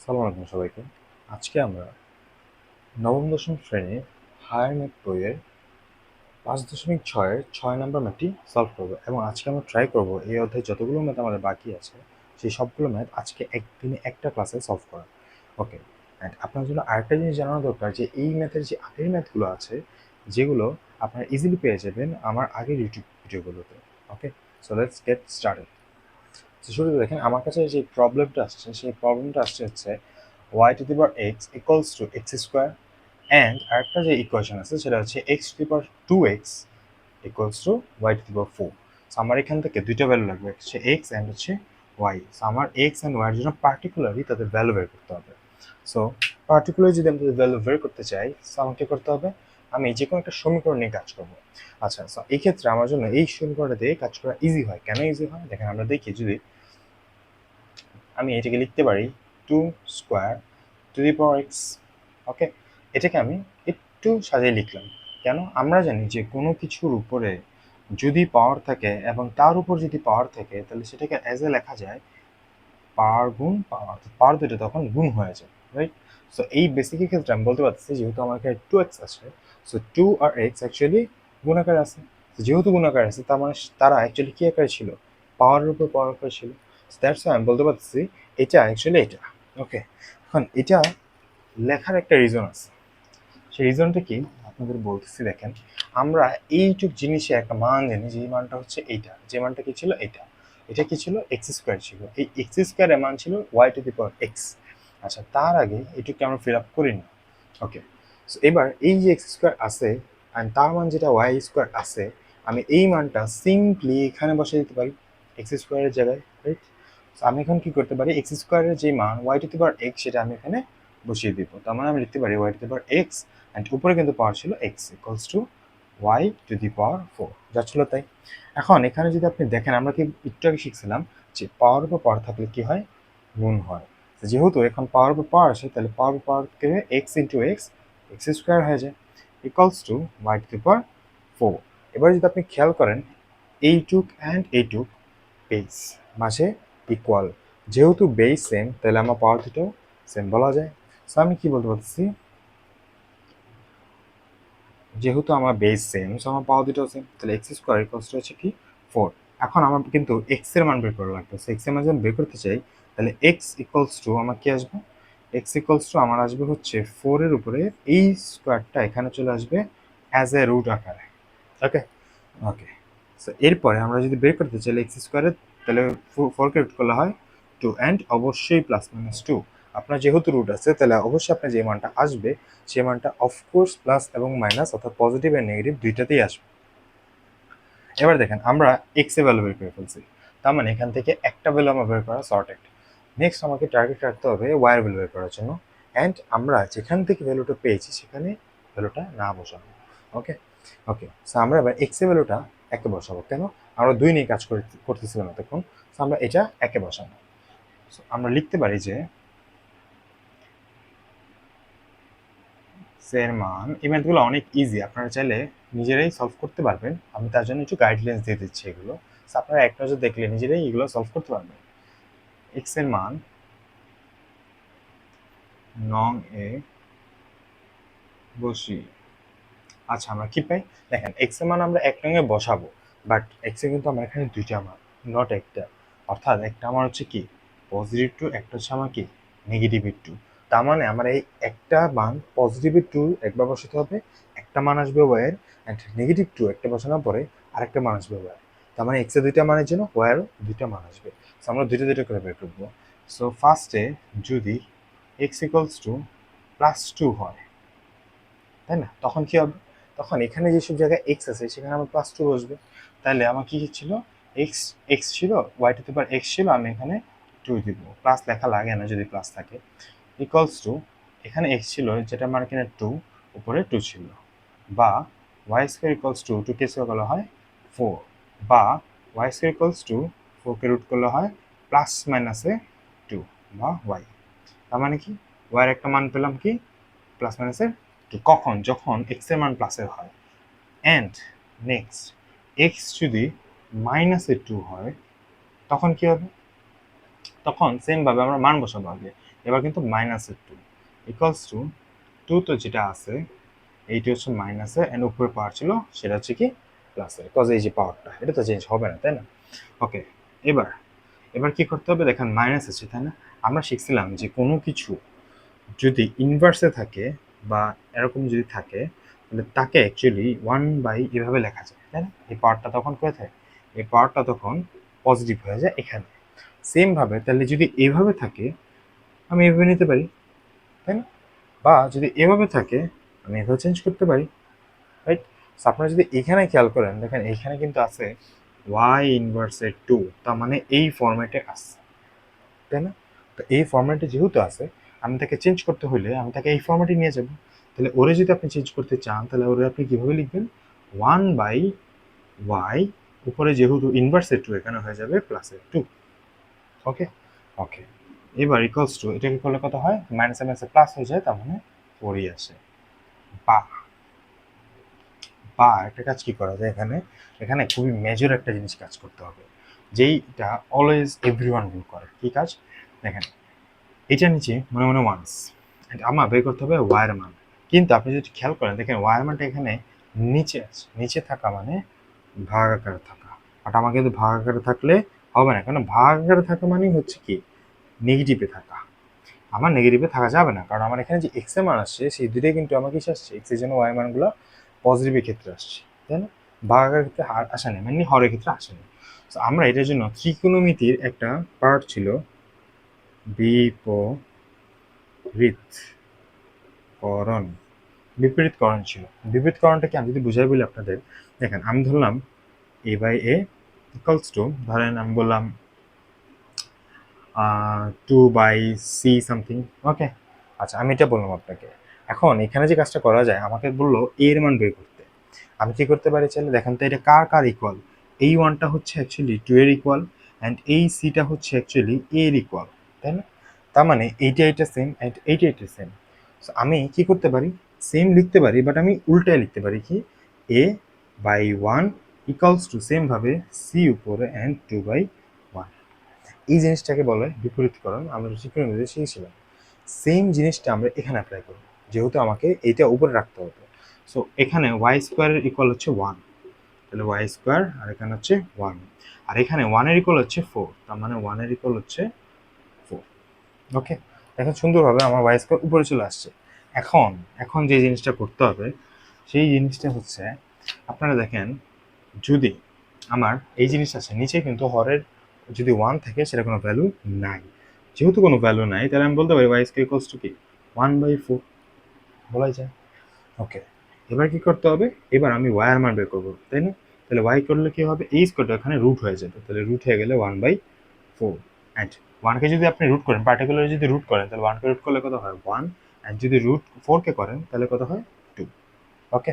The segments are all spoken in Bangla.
সালাম আলাইকুম সবাইকে। আজকে আমরা নবম দশম শ্রেণীর হায়ার ম্যাথ বইয়ের 5.6-এর 6 নম্বর ম্যাথটি সলভ করব এবং আজকে আমরা ট্রাই করব এই অধ্যায়ে যতগুলো ম্যাথ আমাদের বাকি আছে সেই সবগুলো ম্যাথ আজকে একদিনে একটা ক্লাসে সলভ করা। ওকে, অ্যান্ড আপনার জন্য আরেকটা জিনিস জানানো দরকার যে এই ম্যাথের যে আগের ম্যাথগুলো আছে যেগুলো আপনারা ইজিলি পেয়ে যাবেন আমার আগের ইউটিউব ভিডিওগুলোতে। ওকে, সো লেটস গেট স্টার্টেড। শুরুতে দেখেন আমার কাছে যে প্রবলেমটা আসছে সেই প্রবলেমটা আসছে হচ্ছে y to the power x equals to x square and আরেকটা যে ইকুয়েশন আছে সেটা হচ্ছে x to the power 2x equals to y to the power 4. So আমার এখান থেকে দুইটা ভ্যালু লাগবে, হচ্ছে x and হচ্ছে y. সো আমার x and y এর জন্য পার্টিকুলারলি তাদের ভ্যালু বের করতে হবে। সো পার্টিকুলারলি যদি আমি তাদের ভ্যালু বের করতে চাই সো আমাকে করতে হবে আমি যে কোনো একটা সমীকরণ নিয়ে কাজ করবো। আচ্ছা, সো এই ক্ষেত্রে আমার জন্য এই সমীকরণটা দিয়ে কাজ করা ইজি হয়। কেন ইজি হয় দেখেন, আমরা দেখি যদি আমি এটাকে লিখতে পারি 2 square to the power x. Okay, এটাকে আমি একটু সাজিয়ে লিখলাম। কেন? আমরা জানি যে কোনো কিছুর উপরে যদি পাওয়ার থাকে এবং তার উপর যদি পাওয়ার থাকে তাহলে সেটাকে অ্যাজ এ লেখা যায় পাওয়ার গুণ পাওয়ার, পাওয়ার দুটো তখন গুণ হয়ে যায়, রাইট? সো এই বেসিকের ক্ষেত্রে আমি বলতে পারছি যেহেতু আমার এখানে 2x আছে, সো 2 আর x অ্যাকচুয়ালি গুণাকার আছে। যেহেতু গুণাকার আছে তার মানে তারা অ্যাকচুয়ালি কি আকারে ছিল? পাওয়ারের উপর পাওয়ার আকারে ছিল। দ্যাটস আমি বলতে পারছি এটা অ্যাকচুয়ালি এটা। ওকে, এখন এটা লেখার একটা রিজন আছে। সেই রিজনটা কি আপনাদের বলতেছি। দেখেন, আমরা এইটুক জিনিসে একটা মান জানি যে মানটা হচ্ছে এইটা, যে মানটা কি ছিল এটা, এটা কি ছিল এক্স স্কোয়ার ছিল। এই এক্স স্কোয়ারের মান ছিল y to the power x. আচ্ছা, তার আগে এটুকু আমরা ফিল আপ করি না। ওকে, সো এবার এই যে এক্স স্কোয়ার আছে অ্যান্ড তার মান যেটা ওয়াই স্কোয়ার আছে, আমি এই মানটা সিম্পলি এখানে বসে দিতে পারি এক্স স্কোয়ারের জায়গায়, রাইট? সো আমি এখন কি করতে পারি, এক্স স্কোয়ারের যে মান y to the power x সেটা আমি এখানে বসিয়ে দিব। তার মানে আমি লিখতে পারি y to the power x and উপরে কিন্তু পাওয়ার ছিল x equals to y to the power 4, যা ছিল তাই। এখন এখানে যদি আপনি দেখেন, আমরা কি একটু আগে শিখছিলাম যে পাওয়ার উপর পাওয়ার থাকলে কি হয়? গুণ হয়। যেহেতু এখন পাওয়ার উপর পাওয়ার আসে তাহলে পাওয়ার উপর পাওয়ার থেকে x into x, x square হয়ে যায় equals to y to the power 4। এবার যদি আপনি খেয়াল করেন এইটুক অ্যান্ড এইটুক বেস মাঝে ইকুয়াল, যেহেতু বেস সেম তাহলে আমার পাওয়ার দুটো সেম বলা যায়। সো আমি কি বলতে পারছি, যেহেতু আমার বেস সেম সো আমার পাওয়ার দুটো সেম, তাহলে এক্স স্কোয়ার ইকুয়ালস টু হচ্ছে কি 4। এখন আমার কিন্তু এক্স এর মান বের করা লাগবে। সো এক্স এর মান যদি আমি বের করতে চাই তাহলে এক্স ইকুয়ালস টু আমার কি আসবে, এক্স ইকুয়ালস টু আমার আসবে হচ্ছে 4 এর উপরে এই স্কোয়ারটা এখানে চলে আসবে অ্যাজ এ রুট আকারে। ওকে, ওকে, সো এরপরে আমরা যদি বের করতে চাই এক্স স্কোয়ারের, তাহলে 4কে রুট করলে হয় 2 অ্যান্ড অবশ্যই প্লাস মাইনাস 2। আপনার যেহেতু রুট আছে তাহলে অবশ্যই আপনার যে মানটা আসবে সেই মানটা অফকোর্স প্লাস এবং মাইনাস অর্থাৎ পজিটিভ আর নেগেটিভ দুইটাতেই আসবে। এবার দেখেন আমরা এক্স এ ভ্যালু বের করে ফেলছি, তার মানে এখান থেকে একটা ভ্যালু আমার বের করা সর্টেড। নেক্সট আমাকে টার্গেট রাখতে হবে ওয়াই এর ভ্যালু বের করার জন্য, অ্যান্ড আমরা যেখান থেকে ভ্যালুটা পেয়েছি সেখানে ভ্যালুটা না বসাবো। ওকে, ওকে, সো আমরা এবার এক্স এর ভ্যালুটা একে বসাবো। কেন? আমরা দুই নিয়ে কাজ করতেছিলাম এতক্ষণ, সো আমরা এটা একে বসাবো। সো আমরা লিখতে পারি যে এর মান, এই ম্যাথগুলো অনেক ইজি, আপনারা চাইলে নিজেরাই সলভ করতে পারবেন। আমি তার জন্য একটু গাইডলাইন্স দিয়ে দিচ্ছি এগুলো, সো আপনারা এক নজর দেখলে নিজেরাই এগুলো সলভ করতে পারবেন। এক্স এর মান নং এ বসি। আচ্ছা, আমরা কি পাই দেখেন, এক্স এর মান আমরা এক নং এ বসাবো, বাট এক্স এ কিন্তু আমার এখানে দুইটা মান, নট একটা। অর্থাৎ একটা আমার হচ্ছে কি পজিটিভ টু, একটা হচ্ছে আমার কি নেগেটিভ টু। তার মানে আমার এই একটা মান পজিটিভ টু একবার বসাতে হবে, একটা মান আসবে ওয়াইয়ের, অ্যান্ড নেগেটিভ টু একটা বসানোর পরে আরেকটা মান আসবে ওয়াইয়ের। তার মানে এক্স এর দুইটা মানের জন্য ওয়াইয়েরও দুইটা মান আসবে। সো আমরা দুইটা দুইটা করে বের করবো। সো ফার্স্টে যদি এক্স ইকুয়ালস টু +2 হয়, তাই না? তখন কি হবে, তখন এখানে যেসব জায়গায় এক্স আছে সেখানে আমার +2 বসবে। তাহলে আমার কি ছিল, এক্স এক্স ছিল, y to the power x ছিল, আমি এখানে 2 দিব। প্লাস লেখা লাগে না যদি প্লাস থাকে। ইকুয়ালস টু এখানে এক্স ছিল যেটা আমার এখানে 2, উপরে 2 ছিল, বা ওয়াই স্কোয়ার ইকুয়ালস টু 2 কে স্কোয়ার করলে হয় 4, বা ওয়াই স্কোয়ার ইকুয়ালস টু 4 কে রুট করলে হয় প্লাস মাইনাসে 2 বা ওয়াই। তার মানে কি ওয়াই এর একটা মান পেলাম কি প্লাস মাইনাসের 2, কখন? যখন এক্স এর মান প্লাসের হয়। অ্যান্ড নেক্সট এক্স যদি -2 হয় তখন কি হবে, তখন সেম ভাবে আমরা মান বসাবো আগে। এবার কিন্তু মাইনাসের টু ইকুয়ালস টু টু, তো যেটা আছে এইটি হচ্ছে মাইনাসে অ্যান্ড উপরে পাওয়ার ছিল সেটা হচ্ছে কি প্লাসের, কজ এই যে পাওয়ারটা এটা তো চেঞ্জ হবে না, তাই না? ওকে, এবার এবার কি করতে হবে, দেখেন মাইনাস আছে, তাই না? আমরা শিখছিলাম যে কোনো কিছু যদি ইনভার্সে থাকে বা এরকম যদি থাকে তাহলে তাকে অ্যাকচুয়ালি ওয়ান বাই এভাবে লেখা যায়, তাই না? এই পাওয়ারটা তখন কোথায়, এই পাওয়ারটা তখন পজিটিভ হয়ে যায় এখানে। সেমভাবে তাহলে যদি এভাবে থাকে আমি এভাবে নিতে পারি, তাই না? বা যদি এভাবে থাকে আমি এভাবে চেঞ্জ করতে পারি, রাইট? আপনারা যদি এখানে খেয়াল করেন, দেখেন এইখানে কিন্তু আছে ওয়াই ইনভার্সের টু, তার মানে এই ফরম্যাটে আছে, তাই না? তো এই ফরম্যাটে যেহেতু আছে আমি তাকে চেঞ্জ করতে হলে আমি তাকে এই ফরম্যাটে নিয়ে যাব। তাহলে ওরে যদি আপনি চেঞ্জ করতে চান তাহলে ওরে আপনি কীভাবে লিখবেন, ওয়ান বাই ওয়াই উপরে যেহেতু ইনভার্সের টু এখানে হয়ে যাবে প্লাসের টু। ওকে ওকে, এবার ইকুয়ালস টু এটাকে করলে কত হয়, মাইনাসে মাইনাসে প্লাস হয়ে যায়, তার মানে ফোরই আসে। বা বা একটা কাজ কি করা যায় এখানে, এখানে খুবই মেজর একটা জিনিস কাজ করতে হবে, যেইটা অলওয়েজ এভরিওয়ান ভুল করে। কি কাজ, দেখেন এটা নিচে মনে মনে ওয়ান্স, আমার বের করতে হবে ওয়ার মান। কিন্তু আপনি যদি খেয়াল করেন দেখেন ওয়ার মানটা এখানে নিচে আছে, নিচে থাকা মানে ভাগ আকারে থাকা, বাট আমার কিন্তু ভাগ আকারে থাকলে হবে না, কারণ ভাগ আকারে থাকা মানেই হচ্ছে কি নেগেটিভে থাকা। আমার নেগেটিভে থাকা যাবে না, কারণ আমার এখানে যে এক্স এর মান আসছে সেই দুটোই কিন্তু আমার কিসে আসছে, এক্স এর জন্য ওয়াই মানগুলো পজিটিভের ক্ষেত্রে আসছে, তাই না? ভাগাকারের ক্ষেত্রে আসে না, মানে হরের ক্ষেত্রে আসেনি। তো আমরা এটার জন্য ত্রিকোণমিতির একটা পার্ট ছিল বিপরীতকরণ, বিপরীতকরণ ছিল। বিপরীতকরণটাকে আমি যদি বুঝাই বলি আপনাদের, দেখেন আমি ধরলাম এ বাই এ ইকুয়ালস টু, ধরেন আমি বললাম টু বাই সি সামথিং। ওকে, আচ্ছা আমি এটা বললাম আপনাকে। এখন এখানে যে কাজটা করা যায়, আমাকে বললো এর মান বের করতে, আমি কি করতে পারি চাইলে, দেখেন তো এটা কার কার ইকুয়াল, এই ওয়ানটা হচ্ছে অ্যাকচুয়ালি টু এর ইকুয়াল অ্যান্ড এই সিটা হচ্ছে অ্যাকচুয়ালি এর ইকুয়াল, তাই না? তার মানে এইটা এটা সেম অ্যান্ড এইটা এটা সেম। সো আমি কি করতে পারি, সেম লিখতে পারি বাট আমি উল্টায় লিখতে পারি কি, এ বাই ওয়ান ইকুয়ালস টু সেমভাবে সি উপরে অ্যান্ড টু বাই ওয়ান। এই জিনিসটাকে বলে বিপরীতকরণ, আমরা ত্রিকোণমিতিতে শিখেছিলাম। সেম জিনিসটা আমরা এখানে অ্যাপ্লাই করব, যেহেতু আমাকে এইটা উপরে রাখতে হবে। সো এখানে ওয়াই স্কোয়ারের ইকুয়াল হচ্ছে ওয়ান, তাহলে ওয়াই স্কোয়ার, আর এখানে হচ্ছে ওয়ান, আর এখানে ওয়ানের ইকুয়াল হচ্ছে ফোর, তার মানে ওয়ানের ইকুয়াল হচ্ছে ফোর। ওকে, এখন সুন্দরভাবে আমার ওয়াই স্কোয়ার উপরে চলে আসছে। এখন এখন যে জিনিসটা করতে হবে সেই জিনিসটা হচ্ছে, আপনারা দেখেন যদি আমার এই জিনিসটা আছে নিচে কিন্তু হরের যদি ওয়ান থাকে সেটা কোনো ভ্যালু নাই, যেহেতু কোনো ভ্যালু নাই তাহলে আমি বলতে পারি ওয়াই স্কোয়ার ইকুয়ালস টু কি ওয়ান বাই ফোর, বলাই যায়। ওকে, এবার কি করতে হবে, এবার আমি ওয়াই এর মান বের করবো, তাই না? তাহলে ওয়াই করলে কি হবে, এই স্কোয়ারটা এখানে রুট হয়ে যাবে, তাহলে রুট হয়ে গেলে ওয়ান বাই ফোর। অ্যান্ড ওয়ানকে যদি আপনি রুট করেন, পার্টিকুলার যদি রুট করেন তাহলে ওয়ানকে রুট করলে কত হয় ওয়ান, অ্যান্ড যদি রুট ফোরকে করেন তাহলে কত হয় টু। ওকে,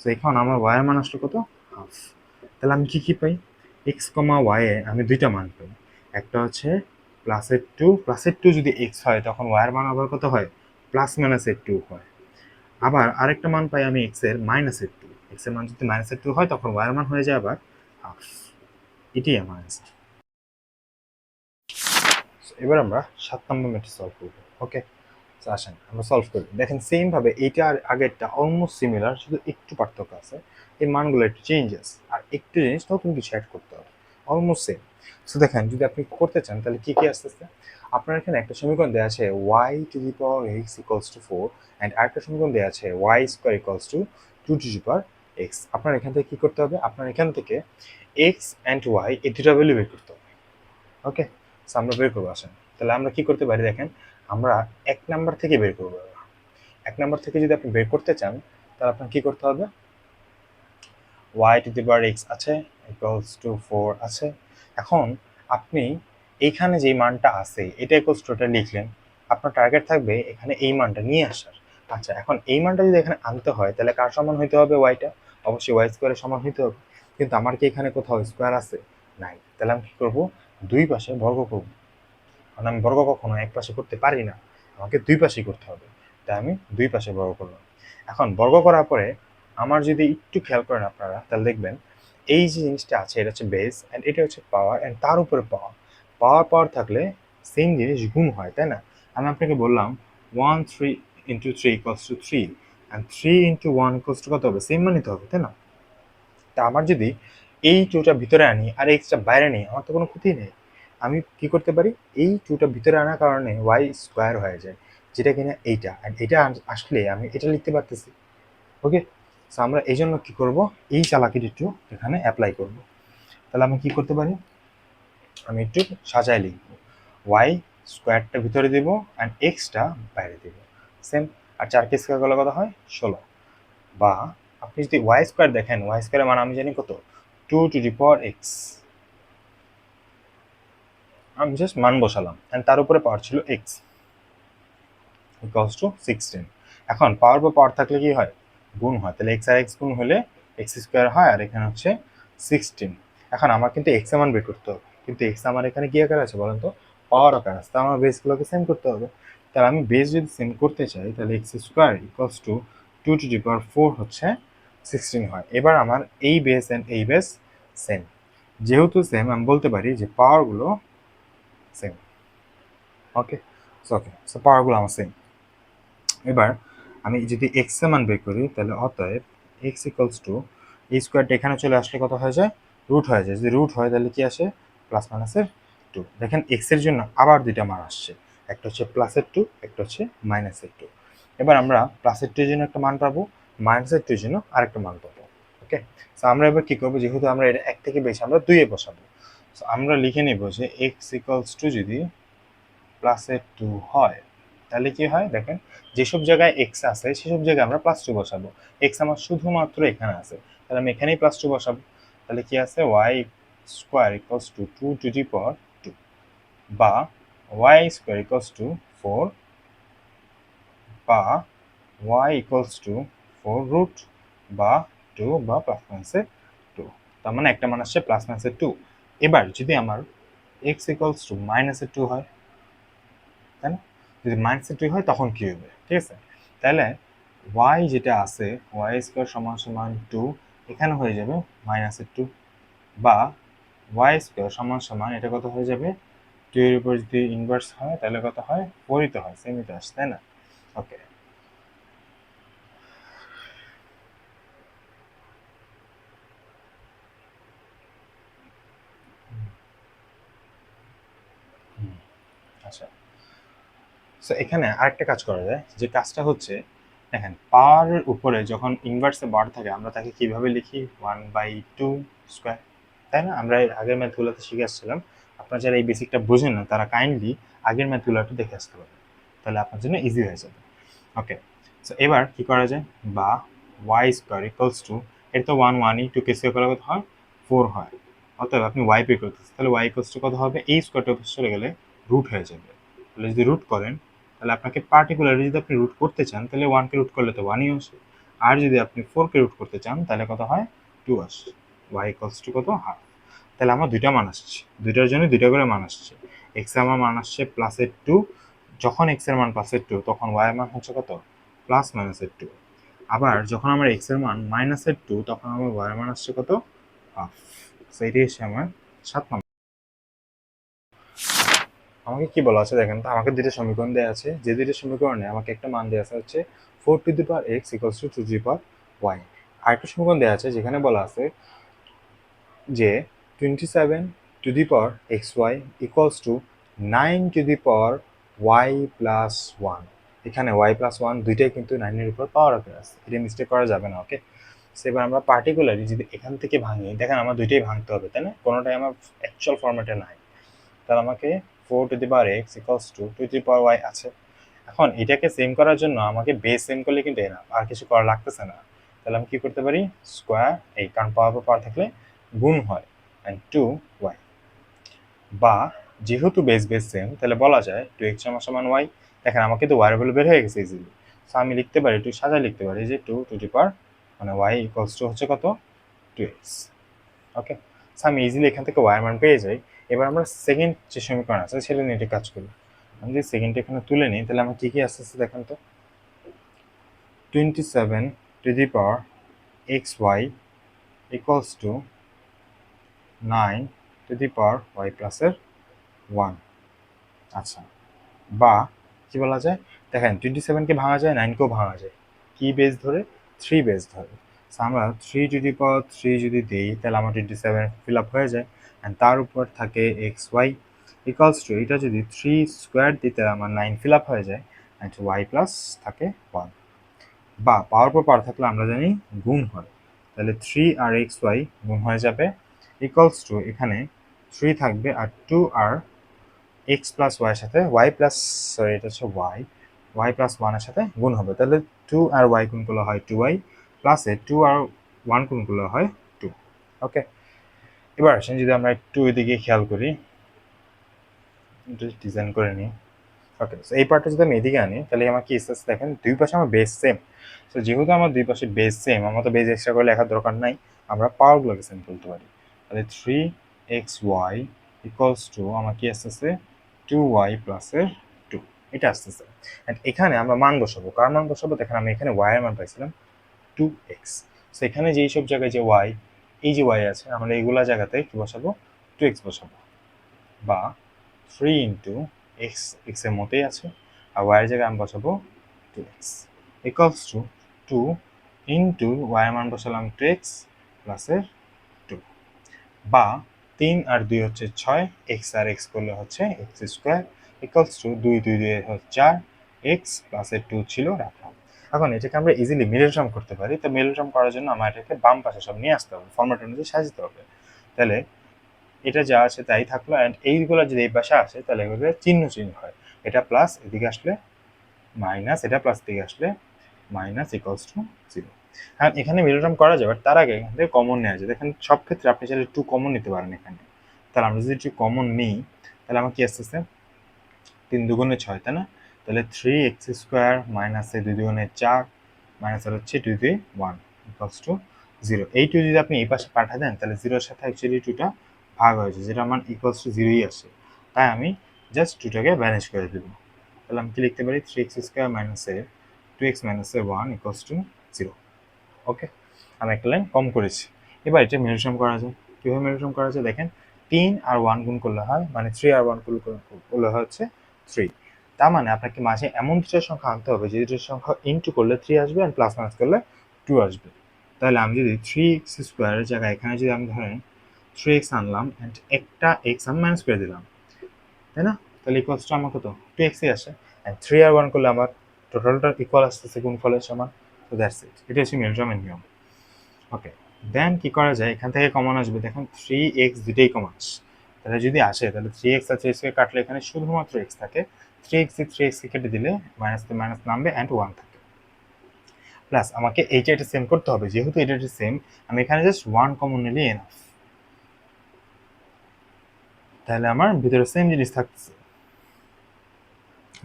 সো এখন আমার ওয়াই এর মান আসলো কত, হাফ। তাহলে আমি কি কি পাই, এক্স কমা ওয়াই এ আমি দুইটা মান পাই, একটা হচ্ছে প্লাসের টু, প্লাসের টু যদি এক্স হয় তখন ওয়াই এর মান আবার কত হয়, প্লাস মাইনাসের টু হয়। আবার আরেকটা মান পাই আমি এক্স এর মাইনাসের টু, এক্স এর মান যদি মাইনাসের টু হয় তখন ওয়াই এর মান হয়ে যায় আবার হাফ। এটাই আমার অ্যান্সার। এবার আমরা 7 নম্বর ম্যাথটি সলভ করবো। ওকে, আসেন আমরা সলভ করি। দেখেন সেম ভাবে এইটা আর আগেরটা অলমোস্ট সিমিলার, শুধু একটু পার্থক্য আছে, এই মানগুলো একটু চেঞ্জেস আর একটু জিনিস নতুন কিছু অ্যাড করতে হবে, অলমোস্ট সেম। সো দেখেন যদি আপনি করতে চান তাহলে কি কি আসতেছে, আপনার এখানে একটা সমীকরণ দেওয়া আছে y to the power x equals to four and আরেকটা সমীকরণ দেওয়া আছে y square equals to two to the power x. আপনার এখান থেকে কি করতে হবে, আপনার এখান থেকে এক্স অ্যান্ড ওয়াই এই দুটা ভ্যালু বের করতে হবে। ওকে, সো আমরা বের করবো, আসেন তাহলে আমরা কি করতে পারি, দেখেন আমরা এক নাম্বার থেকে বের করবো। এক নাম্বার থেকে যদি আপনি বের করতে চান তাহলে আপনার কি করতে হবে, y to the power x আছে ইকুয়ালস টু ফোর আছে। এখন আপনি এইখানে যেই মানটা আছে এটা ইকুয়ালস টু এটা লিখলেন, আপনার টার্গেট থাকবে এখানে এই মানটা নিয়ে আসার। আচ্ছা এখন এই মানটা যদি এখানে আনতে হয় তাহলে কার সমান হইতে হবে, ওয়াইটা অবশ্যই ওয়াই স্কোয়ারের সমান হইতে হবে, কিন্তু আমার কি এখানে কোথাও স্কোয়ার আছে, নাই। তাহলে আমি কি করবো, দুই পাশে বর্গ করবো, কারণ আমি বর্গ কখনো এক পাশে করতে পারি না, আমাকে দুই পাশেই করতে হবে, তাই আমি দুই পাশে বর্গ করলাম। এখন বর্গ করার পরে আমার যদি একটু খেয়াল করেন আপনারা তাহলে দেখবেন এই যে জিনিসটা আছে এটা হচ্ছে বেস অ্যান্ড এটা হচ্ছে পাওয়ার অ্যান্ড তার উপরে পাওয়ার, পাওয়ার পাওয়ার থাকলে সেম জিনিস গুণ হয়, তাই না? আমি আপনাকে বললাম 1 3 × 3 = 3 অ্যান্ড 3 × 1 = কত হবে? সেম মানই তো হবে, তাই না? তা আমার যদি এই টুটা ভিতরে আনি আর এক্সটা বাইরে নিই, আমার তো কোনো ক্ষতি নেই। আমি কি করতে পারি, এই টুটা ভিতরে আনার কারণে ওয়াই স্কোয়ার হয়ে যায়, যেটা কিনা এইটা, আর এটা আসলে আমি এটা লিখতে পারতেছি। ওকে, সো আমরা এই জন্য কী করবো, এই চালাকিটি একটু এখানে অ্যাপ্লাই করব। তাহলে আমি কি করতে পারি, আমি একটু সাজায় লিখব, ওয়াই স্কোয়ারটা ভিতরে দেবো অ্যান্ড এক্সটা বাইরে দেবো, সেম। আর 4 কে স্কোয়ার করলে কত হয়? 16। বা আপনি যদি ওয়াই স্কোয়ার দেখেন, ওয়াই স্কোয়ারের মান আমি জানি কত, 2⁴x। আমি জাস্ট মান বসালাম অ্যান্ড তার উপরে পাওয়ার ছিল x ইকুয়ালস টু 16। এখন পাওয়ার পর পাওয়ার থাকলে কি হয়? গুণ হয়। তাহলে এক্স আর এক্স গুণ হলে এক্স স্কোয়ার হয়, আর এখানে হচ্ছে 16। এখন আমার কিন্তু এক্স এর মান বের করতে হবে, কিন্তু এক্স আমার এখানে কি আকার আছে বলেন তো? পাওয়ার আকার আছে। তা আমার বেসগুলোকে সেম করতে হবে। তাহলে আমি বেস যদি সেম করতে চাই, তাহলে এক্স স্কোয়ার ইকুয়ালস টু 2⁴ হচ্ছে 16 হয়। এবার আমার এই বেস অ্যান্ড এই বেস সেম, যেহেতু সেম আমি বলতে পারি যে পাওয়ারগুলো সেম। ওকে, সো পাওয়ারগুলো আমার সেম। এবার আমি যদি এক্স এর মান বের করি, তাহলে অতএব এক্স ইকুয়ালস টু এই স্কোয়ারটা এখানে চলে আসলে কত হয়ে যায়? রুট হয়ে যায়। যদি রুট হয় তাহলে কি আসে? প্লাস মাইনাসের 2। দেখেন এক্স এর জন্য আবার দুইটা মান আসছে, একটা হচ্ছে প্লাসের 2, একটা হচ্ছে মাইনাসের 2। এবার আমরা প্লাসের 2 এর জন্য একটা মান পাবো, মাইনাসের 2 এর জন্য আরেকটা মান পাবো। ওকে, সো আমরা এবার কি করবো, যেহেতু আমরা এটা এক থেকে বেশি, আমরা 2 এ বসাবো। সো আমরা লিখে নিব যে এক্স ইকুয়ালস টু যদি প্লাসের 2 হয়, তাহলে কি হয় দেখেন, যেসব জায়গায় এক্স আছে সেসব জায়গায় আমরা +2 বসাবো। এক্স আমার শুধুমাত্র এখানে আছে, তাহলে আমি এখানেই +2 বসাবো। তাহলে কি আছে, ওয়াই স্কোয়ার ইকুয়ালস টু 2⁴ বা ওয়াই স্কোয়ার ইকুয়ালস টু 4 বা ওয়াই ইকুয়ালস টু 4 রুট বা 2 বা প্লাস মাইনাসের 2। তার মানে একটা মান আসছে প্লাস মাইনাসের 2। এবার যদি আমার এক্স ইকুয়ালস টু -2 হয়, তাই না? যদি -2 হয় তখন কি হবে? ঠিক আছে, তাহলে y যেটা আছে y স্কোয়ার সমান সমান 2, এখানে হয়ে যাবে -2, বা y স্কোয়ার সমান সমান এটা কত হয়ে যাবে, 2 এর উপর যদি ইনভার্স হয় তাহলে কত হয়? 4 ই তো হয়, সেমই তো আসছে, তাই না? ওকে, আচ্ছা। সো এখানে আরেকটা কাজ করা যায়, যে কাজটা হচ্ছে দেখেন, পাওয়ারের উপরে যখন ইনভার্সে বার থাকে আমরা তাকে কিভাবে লিখি? 1/2 স্কোয়ার, তাই না? আমরা এর আগের ম্যাথগুলোতে শিখে আসছিলাম। আপনারা যারা এই বেসিকটা বোঝেন না তারা কাইন্ডলি আগের ম্যাথগুলো একটু দেখে আসতে পারেন, তাহলে আপনার জন্য ইজি হয়ে যাবে। ওকে, সো এবার কি করা যায়, বা ওয়াই স্কোয়ার ইকুয়ালস টু, এর তো 1 2 কে স্কোয়ার করলে কত হয়? 4 হয়। অতএব আপনি ওয়াই পে করতেছেন, তাহলে ওয়াই ইকুয়ালস টু কত হবে? এই স্কোয়ারটা চলে গেলে রুট হয়ে যাবে। তাহলে যদি রুট করেন, তাহলে আপনাকে পার্টিকুলারলি যদি আপনি রুট করতে চান তাহলে 1কে রুট করলে তো 1ই আসে, আর যদি আপনি 4কে রুট করতে চান তাহলে কত হয়? 2 আসে। ওয়াই ইকুয়ালস টু কত? হাফ। তাহলে আমার দুইটা মান আসছে, দুইটার জন্য দুইটা করে মান আসছে। এক্স এর আমার মান আসছে +2, যখন এক্স এর মান +2 তখন ওয়াই এর মান হচ্ছে কত? +-2। আবার যখন আমার এক্স এর মান -2 তখন আমার ওয়াই এর মান আসছে কত? হাফ। সো এটাই হচ্ছে আমার 7 নম্বর। আমাকে কি বলা আছে দেখেন তো, আমাকে দুটো সমীকরণ দেওয়া আছে, যে দুটো সমীকরণে আমাকে একটা মান দেওয়া আছে হচ্ছে 4⁴x = 2⁴y। আরেকটা সমীকরণ দেওয়া আছে যেখানে বলা আছে যে 27⁴xy = 9⁴y+1। এখানে y+1 দুইটাই কিন্তু 9 এর উপর পাওয়ার আকারে আছে, এটা মিস্টেক করা যাবে না। ওকে, সো এবার আমরা পার্টিকুলারলি যদি এখান থেকে ভাঙি, দেখেন আমার দুইটাই ভাঙতে হবে, তাই না? কোনোটাই আমার অ্যাকচুয়াল ফরম্যাটে নাই। তাহলে আমাকে 4⁴x = 2y আছে। এখন এটাকে সেম করার জন্য আমাকে বেস সেম করলে কিন্তু এনাফ, আর কিছু করা লাগতেছে না। তাহলে আমি কি করতে পারি, স্কোয়ার, এই কারণ পাওয়ার পর পাওয়ার থাকলে গুণ হয়, অ্যান্ড 2y। বা যেহেতু বেস বেস সেম তাহলে বলা যায় 2x সমান y। দেখেন আমাকে তো y এর ভ্যালু বের হয়ে গেছে ইজিলি। সো আমি লিখতে পারি, একটু সাজায় লিখতে পারি যে 2 মানে y ইকুয়ালস টু হচ্ছে কত? 2x। ওকে, সো আমি ইজিলি এখান থেকে y এর মান পেয়ে যাই। এবার আমরা সেকেন্ড যে সমীকরণ আছে সেটা নিয়ে একটু কাজ করি। আমি যদি সেকেন্ডটা এখানে তুলে নিই তাহলে আমার কী কী আসতেছে দেখেন তো। 27⁴xy equals to 9⁴y+1। আচ্ছা, বা কি বলা যায়, দেখেন 27কে ভাঙা যায়, 9কেও ভাঙা যায়, কি বেস ধরে, 3 বেস ধরে। সো আমরা 3 যদি দিই তাহলে আমার 27 ফিল আপ হয়ে যায়। অ্যান্ড তার উপর থাকে এক্স ওয়াই ইকুয়ালস টু, এটা যদি 3 স্কোয়ার দিতে আমার 9 ফিল আপ হয়ে যায়, অ্যান্ড ওয়াই প্লাস থাকে 1। বা পাওয়ার পর পাওয়ার থাকলে আমরা জানি গুণ হয়, তাহলে 3 আর এক্স ওয়াই গুণ হয়ে যাবে ইকুয়ালস টু, এখানে 3 থাকবে আর 2 আর এক্স প্লাস ওয়াইয়ের সাথে ওয়াই প্লাস, সরি এটা হচ্ছে ওয়াই প্লাস ওয়ানের সাথে গুণ হবে, তাহলে 2 আর ওয়াই গুণ করলে হয় 2y প্লাসে 2 আর 1 গুণ করলে হয় 2। ওকে, এবার আসেন যদি আমরা একটু এদিকে খেয়াল করি, ডিজাইন করে নিই। ওকে, সো এই পার্টটা যদি আমি এদিকে আনি তাহলে আমার কি আসছে, দেখেন দুই পাশে আমার বেস সেম। সো যেহেতু আমার দুই পাশে বেস সেম, আমার তো বেস এক্সট্রা করে লেখার দরকার নাই, আমরা পাওয়ারগুলোকে সেম তুলতে পারি। তাহলে 3xy ইকুয়ালস টু আমার কি আসতেছে 2y প্লাসের 2, এটা আসতেছে। অ্যান্ড এখানে আমরা মান বসাবো, কার মান বসাবো, দেখেন আমি এখানে y এর মান পাইছিলাম 2x। সো এখানে যেই সব জায়গায় যে y, এই যে y আছে, আমরা এইগুলা জায়গাতে কি বসাবো, 2x বসাবো। বা 3 ইন্টু এক্স, এক্সের মতোই আছে, আর ওয়াইয়ের জায়গায় আমি বসাবো 2x ইকুয়ালস টু 2 ইন্টু ওয়াইয়ের মান বসালাম 2x প্লাসের 2। বা 3 আর 2 হচ্ছে 6, এক্স আর এক্স করলে হচ্ছে এক্স স্কোয়ার ইকুয়ালস টু 2 2 2 হচ্ছে 4, এক্স প্লাসের 2 ছিল রাখলাম। এখন এটাকে আমরা ইজিলি মিডল টার্ম করতে পারি, তো মিডল টার্ম করার জন্য আমার এটাকে বাম পাশে সব নিয়ে আসতে হবে, ফরম্যাট অনুযায়ী সাজাতে হবে। তাহলে এটা যা আছে তাই থাকলো, অ্যান্ড এইগুলো যদি এই পাশে আসে তাহলে এগুলো চিহ্ন চিহ্ন হয়, এটা প্লাস এদিকে আসলে মাইনাস, এটা প্লাস দিকে আসলে মাইনাস ইকুয়ালস টু 0। হ্যাঁ, এখানে মিডল টার্ম করা যাবে, তার আগে এখান থেকে কমন নেওয়া যায়। দেখেন সব ক্ষেত্রে আপনি চাইলে 2 কমন নিতে পারেন এখানে। তাহলে আমরা যদি 2 কমন নিই তাহলে আমার কি আসতেছে 3 দুগুণে 6, তাই না? তাহলে 3x স্কোয়ার মাইনাস 2 দুগুণে 4 মাইনাস হচ্ছে 2 2 1 ইকুয়ালস টু 0। এই 2 যদি আপনি এই পাশে পাঠা দেন তাহলে 0 এর সাথে অ্যাকচুয়ালি 2টা ভাগ হয়েছে, যেটা আমার ইকুয়ালস টু 0ই আসে। তাই আমি জাস্ট 2টাকে ব্যালেন্স করে দেবো। তাহলে আমি কি লিখতে পারি, 3x square minus 2x minus 1 equals to 0। ওকে, আমি একটা লাইন কম করেছি। এবার এটা মিডল করা যায়। কীভাবে মিডল করা যায় দেখেন, 3 আর 1 গুণ করলে হয়, মানে 3 আর 1 করলে হচ্ছে 3। তার মানে আপনাকে মাঝে এমন দুটোর সংখ্যা আনতে হবে যে দুটোর সংখ্যা ইন্টু করলে 3 আসবে, আর প্লাস মাইনাস করলে 2 আসবে। তাহলে আমি যদি 3x স্কোয়ারের জায়গায় এখানে যদি আমি ধরেন 3x আনলাম, অ্যান্ড একটা x আমি মাইনাস করে দিলাম, তাই না? তাহলে ইকুয়ালস টু আমার কত, 2xই আসে। অ্যান্ড 3 আর 1 করলে আমার টোটালটা ইকুয়াল আসতেছে গুণফলের সমান। তো দ্যাটস ইট, এটা হচ্ছে মিডল নিয়ম। ওকে, দেন কি করা যায়, এখান থেকে কমন আসবে, দেখুন 3x দুটোই কমন আসে, তাহলে যদি আসে তাহলে 3x আর 3x কে কাটলে এখানে শুধুমাত্র x থাকে, 3x কে কেটে দিলে মাইনাস মাইনাস নামবে অ্যান্ড 1 থাকে। প্লাস আমাকে এইটা এটা সেম করতে হবে, যেহেতু এটা সেম আমি এখানে জাস্ট 1 কমন নিলে এনাফ, তাহলে আমার ভিতরে সেম জিনিস থাকছে।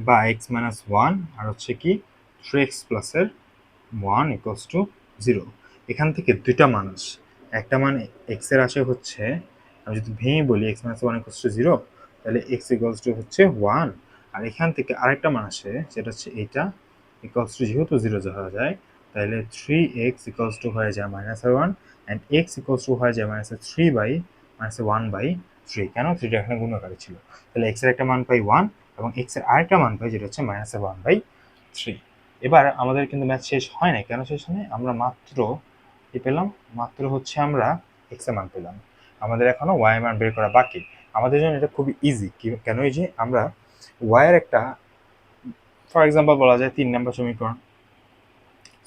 বা x মাইনাস 1 আর হচ্ছে কি 3x প্লাসের 1 ইকুয়ালস টু 0। এখান থেকে দুইটা মান আসে, একটা মান x এর আসে হচ্ছে, আমি যদি ভেঙে বলি x মাইনাস 1 ইকুয়ালস টু 0, তাহলে x ইকুয়ালস টু হচ্ছে 1। আর এখান থেকে আরেকটা মান আসে যেটা হচ্ছে এইটা ইকুয়ালস টু, যেহেতু 0 ধরা যায় তাহলে 3x ইকুয়ালস টু হয়ে যায় minus 1, and x equals to হয়ে যায় মাইনাস 3 বাই মাইনাস 1/3। কেন, 3টা এখানে গুণাকারে ছিল, তাহলে x এর একটা মান পাই 1 এবং x এর আরেকটা মান পাই যেটা হচ্ছে মাইনাস 1/3। এবার আমাদের কিন্তু ম্যাথ শেষ হয় না, কেন শেষ হয়, আমরা মাত্র কি পেলাম, মাত্র হচ্ছে আমরা x এর মান পেলাম, আমাদের এখনো y এর মান বের করা বাকি। আমাদের জন্য এটা খুবই ইজি, কেন, এই যে আমরা y এর একটা, ফর এক্সাম্পল বলা যায় 3 নম্বর সমীকরণ।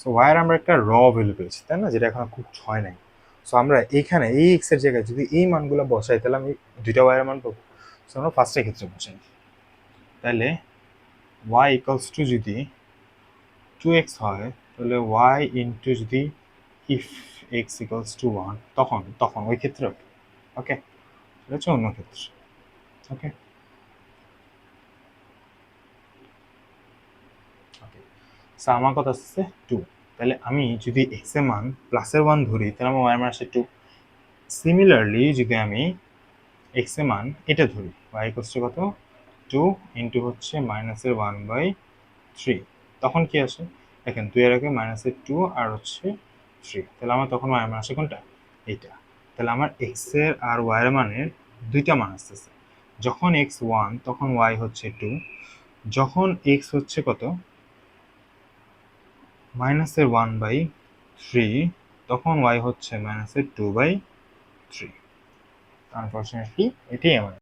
সো y এর আমরা একটা র ভ্যালু পেয়েছি, তাই না, যেটা এখন খুব হয় নাই। সো আমরা এইখানে এই x এর জায়গায় যদি এই মানগুলো বসাই তাহলে আমি দুইটা y এর মান পাবো। সো আমরা ফার্স্টের ক্ষেত্রে বসাই, তাহলে y ইকুয়ালস টু যদি 2x হয় তাহলে y ইন্টু যদি ইফ x ইকুয়ালস টু 1, তখন ওই ক্ষেত্রে ওকে, এটা হচ্ছে অন্য ক্ষেত্রে। ওকে, সো আমার কথা আসছে 2, তাহলে আমি যদি x এর মান প্লাসের 1 ধরি তাহলে আমার y এর মান আসে 2। সিমিলারলি যদি আমি x এর মান এটা ধরি, y ইকুয়ালস টু কত, 2 ইন্টু হচ্ছে মাইনাসের 1/3, তখন কি আসে, দেখেন 2 এর আগে মাইনাসের 2 আর হচ্ছে 3, তাহলে আমার তখন y এর মান আসে কোনটা, এইটা। তাহলে আমার x এর আর y এর মানের দুইটা মান আসতেছে, যখন x 1 তখন y হচ্ছে 2, যখন এক্স হচ্ছে কত -1/3, তখন ওয়াই হচ্ছে -2/3। আনফরচুনেটলি এটাই আমার